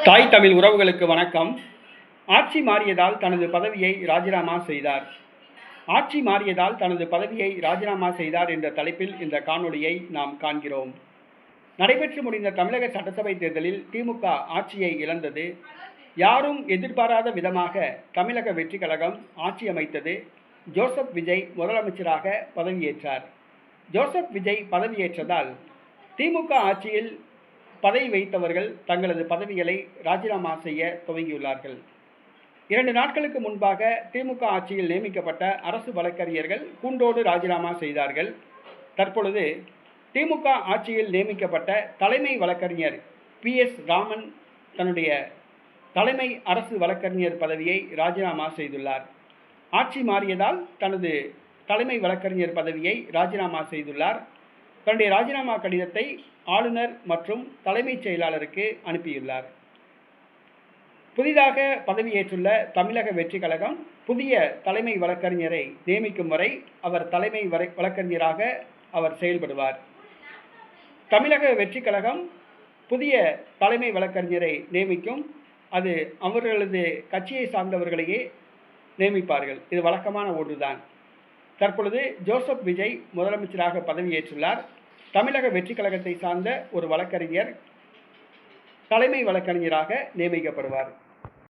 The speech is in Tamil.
தாய் தமிழ் உறவுகளுக்கு வணக்கம். ஆட்சி மாறியதால் தனது பதவியை ராஜினாமா செய்தார். ஆட்சி மாறியதால் தனது பதவியை ராஜினாமா செய்தார் என்ற தலைப்பில் இந்த காணொளியை நாம் காண்கிறோம். நடைபெற்று முடிந்த தமிழக சட்டசபை தேர்தலில் திமுக ஆட்சியை இழந்தது. யாரும் எதிர்பாராத விதமாக தமிழக வெற்றி கழகம் ஆட்சி அமைத்தது. ஜோசப் விஜய் முதலமைச்சராக பதவியேற்றார். ஜோசப் விஜய் பதவியேற்றதால் திமுக ஆட்சியில் பதவி வைத்தவர்கள் தங்களது பதவிகளை ராஜினாமா செய்ய துவங்கியுள்ளார்கள். 2 நாட்களுக்கு முன்பாக திமுக ஆட்சியில் நியமிக்கப்பட்ட அரசு வழக்கறிஞர்கள் கூண்டோடு ராஜினாமா செய்தார்கள். தற்பொழுது திமுக ஆட்சியில் நியமிக்கப்பட்ட தலைமை வழக்கறிஞர் PS ராமன் தன்னுடைய தலைமை அரசு வழக்கறிஞர் பதவியை ராஜினாமா செய்துள்ளார். ஆட்சி மாறியதால் தனது தலைமை வழக்கறிஞர் பதவியை ராஜினாமா செய்துள்ளார். தன்னுடைய ராஜினாமா கடிதத்தை ஆளுநர் மற்றும் தலைமைச் செயலாளருக்கு அனுப்பியுள்ளார். புதிதாக பதவியேற்றுள்ள தமிழக வெற்றி கழகம் புதிய தலைமை வழக்கறிஞரை நியமிக்கும் வரை அவர் தலைமை வழக்கறிஞராக அவர் செயல்படுவார். தமிழக வெற்றி கழகம் புதிய தலைமை வழக்கறிஞரை நியமிக்கும். அது அவர்களது கட்சியை சார்ந்தவர்களையே நியமிப்பார்கள். இது வழக்கமான ஒன்றுதான். தற்பொழுது ஜோசப் விஜய் முதலமைச்சராக பதவியேற்றுள்ளார். தமிழக வெற்றி கழகத்தை சார்ந்த ஒரு வழக்கறிஞர் தலைமை வழக்கறிஞராக நியமிக்கப்படுவார்.